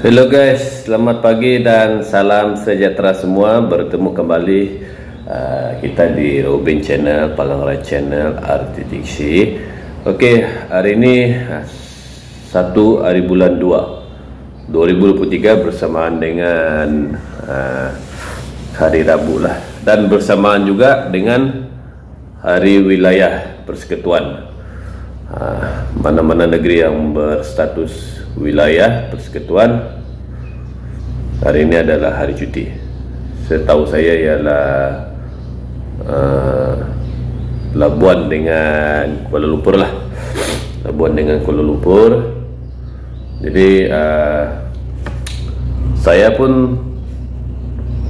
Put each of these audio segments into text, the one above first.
Hello guys, selamat pagi dan salam sejahtera semua. Bertemu kembali kita di Robin Channel, Palangrai Channel, RTTC. Oke, hari ini 1 hari bulan 2 2023 bersamaan dengan hari Rabu lah, dan bersamaan juga dengan hari wilayah persekutuan. Mana-mana negeri yang berstatus wilayah persekutuan hari ini adalah hari cuti. Setahu saya ialah Labuan dengan Kuala Lumpur lah. Labuan dengan Kuala Lumpur. Jadi saya pun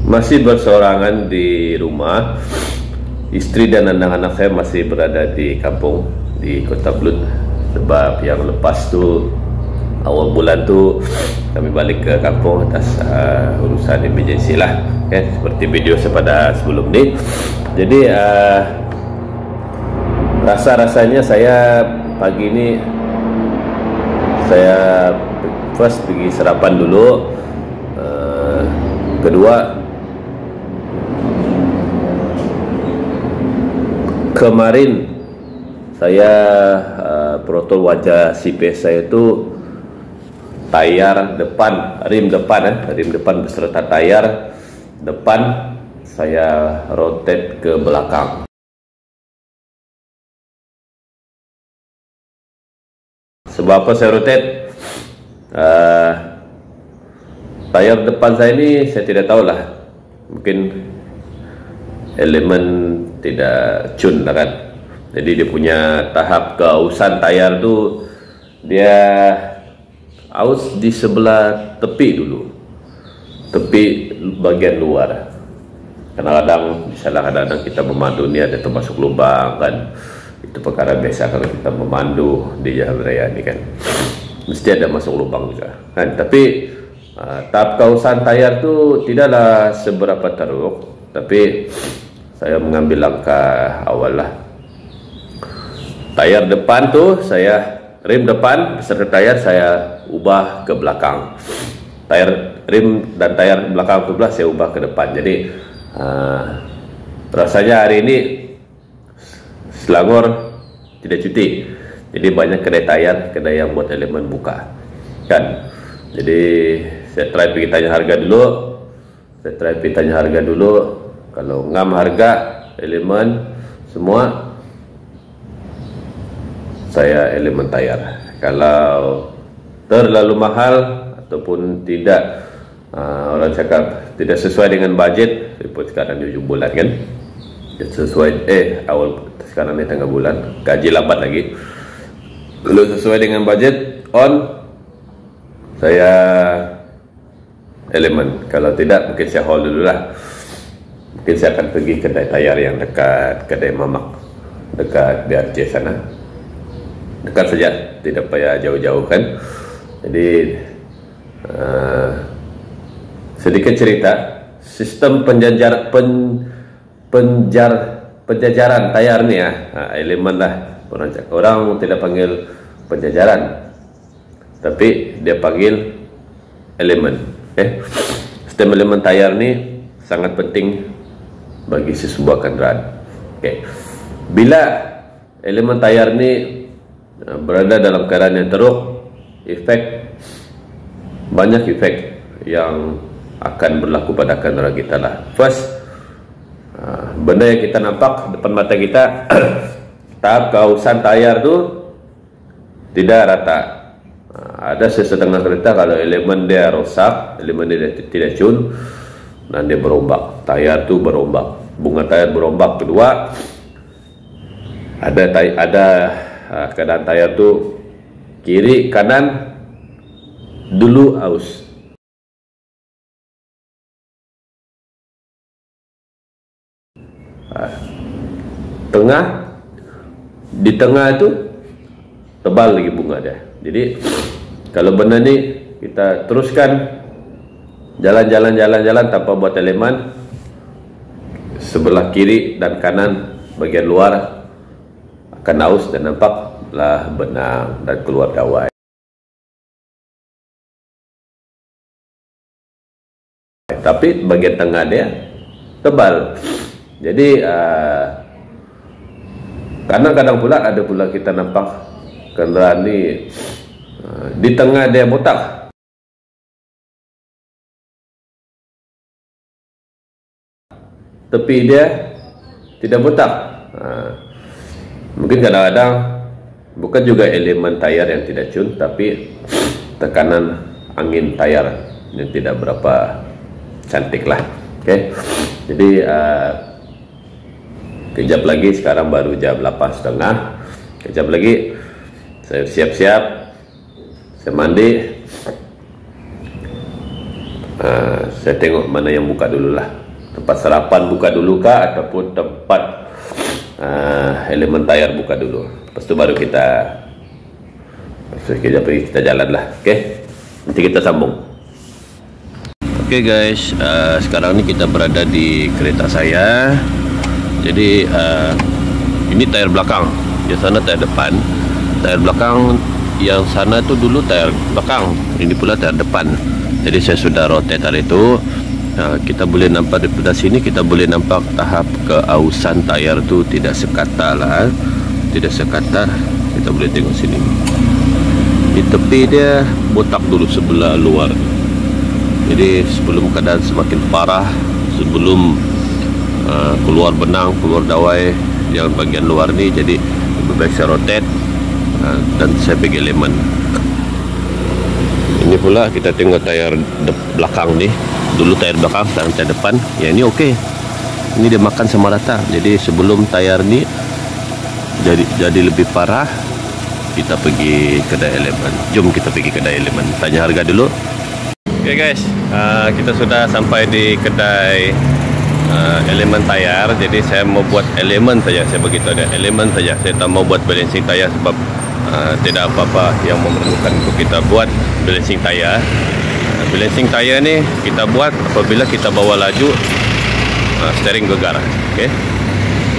masih bersorangan di rumah. Istri dan anak-anak saya masih berada di kampung, di Kota Belud. Sebab yang lepas tu awal bulan tu kami balik ke kampung atas urusan emergency lah, kan, seperti video pada sebelum ni. Jadi rasa-rasanya saya pagi ni saya first pergi sarapan dulu, kedua kemarin saya protol wajah CPS saya tu tayar depan, rim depan beserta tayar depan saya rotate ke belakang. Sebab apa saya rotate? Tayar depan saya ini saya tidak tahulah, mungkin elemen tidak cun lah kan. Jadi dia punya tahap keausan tayar tu, dia aus di sebelah tepi dulu, tepi bagian luar. Kadang-kadang misalnya kadang-kadang kita memandu ni ada termasuk lubang kan, itu perkara biasa kalau kita memandu di jalan raya ni kan, mesti ada masuk lubang juga kan. Tapi tahap keausan tayar tu tidaklah seberapa teruk, tapi saya mengambil langkah awal lah. Tayar depan tu saya, rim depan beserta tayar saya ubah ke belakang. Tayar rim dan tayar belakang tu pula saya ubah ke depan. Jadi rasanya hari ini Selangor tidak cuti. Jadi banyak kedai tayar, kedai yang buat elemen buka kan. Jadi saya try pergi tanya harga dulu. Kalau ngam harga elemen semua, saya elemen tayar. Kalau terlalu mahal ataupun tidak, orang cakap tidak sesuai dengan budget, seperti sekarang di ujung bulan kan, sesuai awal sekarang ni tengah bulan, gaji lambat lagi. Kalau sesuai dengan budget saya elemen. Kalau tidak mungkin saya hold dulu lah. Mungkin saya akan pergi kedai tayar yang dekat kedai Mamak, dekat BRJ sana. Dekat saja, tidak payah jauh-jauh kan. Jadi sedikit cerita sistem penjajaran tayar ni ya, elemen lah. Orang tidak panggil penjajaran, tapi dia panggil elemen. Sistem elemen tayar ni sangat penting bagi sebuah kendaraan. Bila elemen tayar ni berada dalam keadaan yang teruk, banyak efek yang akan berlaku pada kendaraan kita lah. First, benda yang kita nampak depan mata kita, tahap keausan tayar tu tidak rata. Ada sesetengah kereta kalau elemen dia rosak, elemen dia tidak cun, dan dia berombak, tayar tu berombak, bunga tayar berombak. Kedua, ada keadaan tayar tu kiri kanan dulu aus, di tengah itu tebal lagi bunga dia. Jadi kalau benda ni kita teruskan jalan tanpa buat elemen, sebelah kiri dan kanan bagian luar akan aus dan nampaklah benang dan keluar dawai. tapi bagian tengah dia tebal. Jadi kadang-kadang pula ada pula kita nampak kendaraan ini di tengah dia botak, tepi dia tidak botak. Mungkin kadang-kadang bukan juga elemen tayar yang tidak cun, tapi tekanan angin tayar yang tidak berapa cantik lah. Oke, jadi kejap lagi, sekarang baru jam 8.30. Kejap lagi saya siap-siap, saya mandi, saya tengok mana yang buka dulu lah, tempat sarapan buka dulu kah, ataupun tempat elemen tayar buka dulu. Lepas itu baru kita kejap lagi kita jalan lah. Oke, nanti kita sambung. Oke guys, sekarang ini kita berada di kereta saya. Jadi ini tayar belakang, di sana tayar depan. Tayar belakang yang sana tuh dulu tayar belakang, ini pula tayar depan. Jadi saya sudah rotate tadi itu. Kita boleh nampak daripada sini, kita boleh nampak tahap keausan tayar tu tidak sekata lah, tidak sekata. Kita boleh tengok sini. Di tepi dia botak dulu sebelah luar. Jadi sebelum keadaan semakin parah, sebelum keluar benang, keluar dawai yang bagian luar ni, jadi lebih baik saya rotate dan saya pergi elemen. Ini pula kita tengok tayar belakang ni, dulu tayar belakang, sekarang tayar depan. Ya ini okey, ini dia makan sama rata. Jadi sebelum tayar ni jadi lebih parah, kita pergi kedai elemen. Jom kita pergi kedai elemen, tanya harga dulu. Oke guys, kita sudah sampai di kedai elemen tayar. Jadi saya mau buat elemen saja, saya begitu ada elemen saja. Saya tak mau buat balancing tayar sebab tidak apa-apa yang memerlukan untuk kita buat balancing tayar. Balancing tayar ni kita buat apabila kita bawa laju, steering gegar. Okey.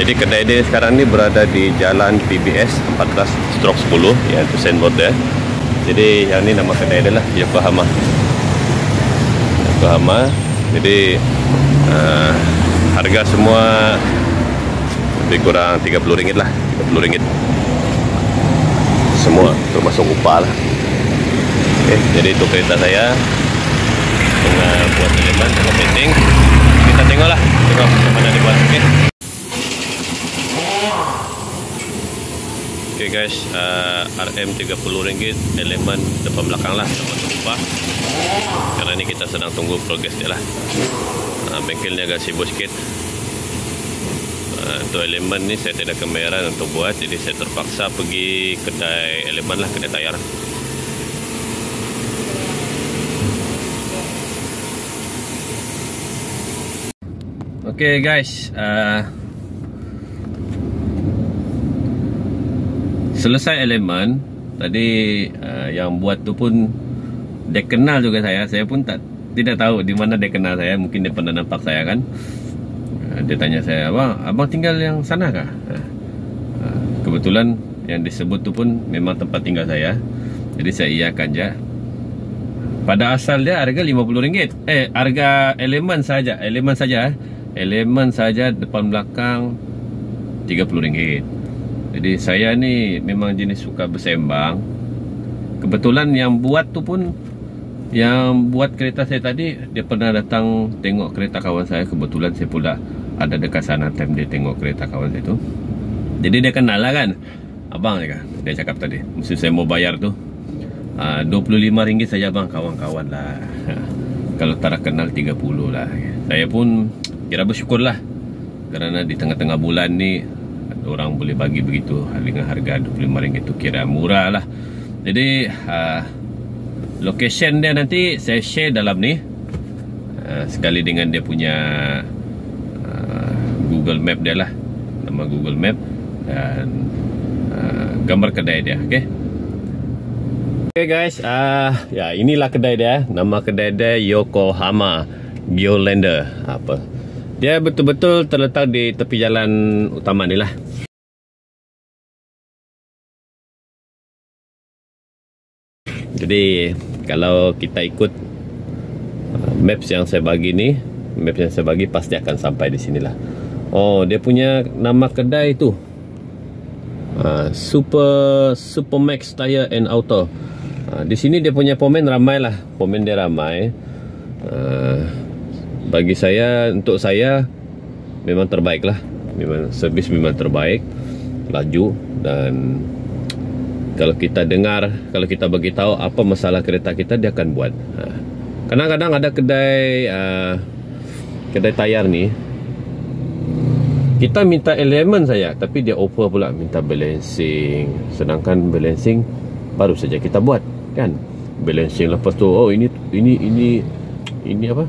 Jadi kedai dia sekarang ni berada di Jalan PBS 14/10, iaitu signboard dia. Jadi yang ni nama kedai dia lah, Yokohama. Jadi harga semua lebih kurang RM30 lah, RM30 semua, termasuk upah lah. Oke, jadi itu kereta saya tengah buat elemen, tengah setting. Kita tengoklah, tengok mana dibuat. Oke guys, RM30 elemen depan belakang lah, termasuk upah. Karena ini kita sedang tunggu progres dia lah. Bengkelnya agak sibuk sikit. Untuk elemen ni saya tidak kembayaran untuk buat, jadi saya terpaksa pergi kedai elemen lah, kedai tayar. Oke guys, selesai elemen tadi, yang buat tu pun dia kenal juga saya pun tidak tahu di mana dia kenal saya. Mungkin dia pernah nampak saya kan. Dia tanya saya, abang tinggal yang sana kah? Kebetulan yang disebut tu pun memang tempat tinggal saya, jadi saya iakan je. Pada asal dia harga RM50. Harga elemen saja, elemen saja depan belakang RM30. Jadi saya ni memang jenis suka bersembang. Kebetulan yang buat tu pun, yang buat kereta saya tadi, dia pernah datang tengok kereta kawan saya. Kebetulan saya pula ada dekat sana time dia tengok kereta kawan saya tu. Jadi dia kenal lah kan. Abang dia cakap tadi, mesti saya mau bayar tu RM25 saja bang, kawan-kawan lah. Kalau tak kenal 30 lah. Saya pun kira bersyukur lah, kerana di tengah-tengah bulan ni orang boleh bagi begitu dengan harga RM25 tu kira murah lah. Jadi location dia nanti saya share dalam ni, sekali dengan dia punya Google Map dia lah, nama Google Map dan gambar kedai dia. Oke guys, ya inilah kedai dia. Nama kedai dia Yokohama Geolander. Dia betul-betul terletak di tepi jalan utama ni lah. Jadi kalau kita ikut Maps yang saya bagi ni, maps yang saya bagi pasti akan sampai di sinilah. Oh, dia punya nama kedai tu Super Max Tire and Auto. Di sini dia punya pomen ramai lah, pomen dia ramai. Bagi saya, untuk saya memang terbaik lah, memang servis memang terbaik, laju. Dan kalau kita dengar, kalau kita bagi tahu apa masalah kereta kita, dia akan buat. Kadang-kadang ada kedai tayar ni, kita minta elemen saja, tapi dia offer pula minta balancing. Sedangkan balancing baru saja kita buat, kan? Balancing lepas tu, oh ini apa?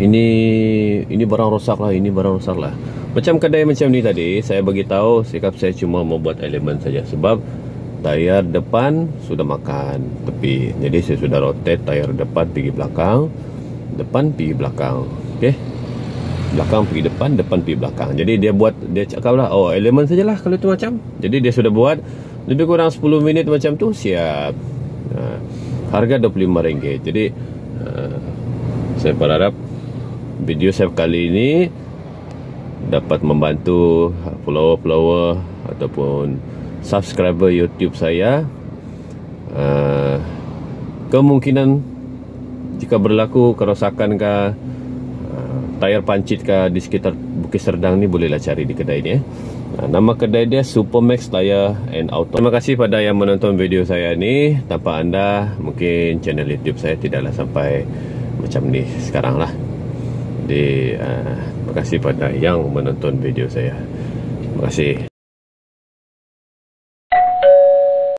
Ini barang rosak lah, ini barang rosak lah. Macam kedai macam ni tadi, saya bagi tahu, sikap saya cuma mau buat elemen saja. Sebab tayar depan sudah makan tepi, jadi saya sudah rotate tayar depan pergi belakang, depan pergi belakang. Okey, belakang pergi depan, depan pergi belakang. Jadi dia buat, dia cakap lah, oh elemen sajalah kalau itu macam. Jadi dia sudah buat lebih kurang 10 minit macam tu, siap. Harga RM25. Jadi saya berharap video saya kali ini dapat membantu follower-follower ataupun subscriber YouTube saya. Kemungkinan jika berlaku kerosakan ke tayar pancit ke di sekitar Bukit Serdang ni, bolehlah cari di kedai ni. Nama kedai dia Super Max Tire and Auto. Terima kasih pada yang menonton video saya ni. Tanpa anda, mungkin channel YouTube saya tidaklah sampai macam ni sekarang lah. Jadi terima kasih pada yang menonton video saya. Terima kasih.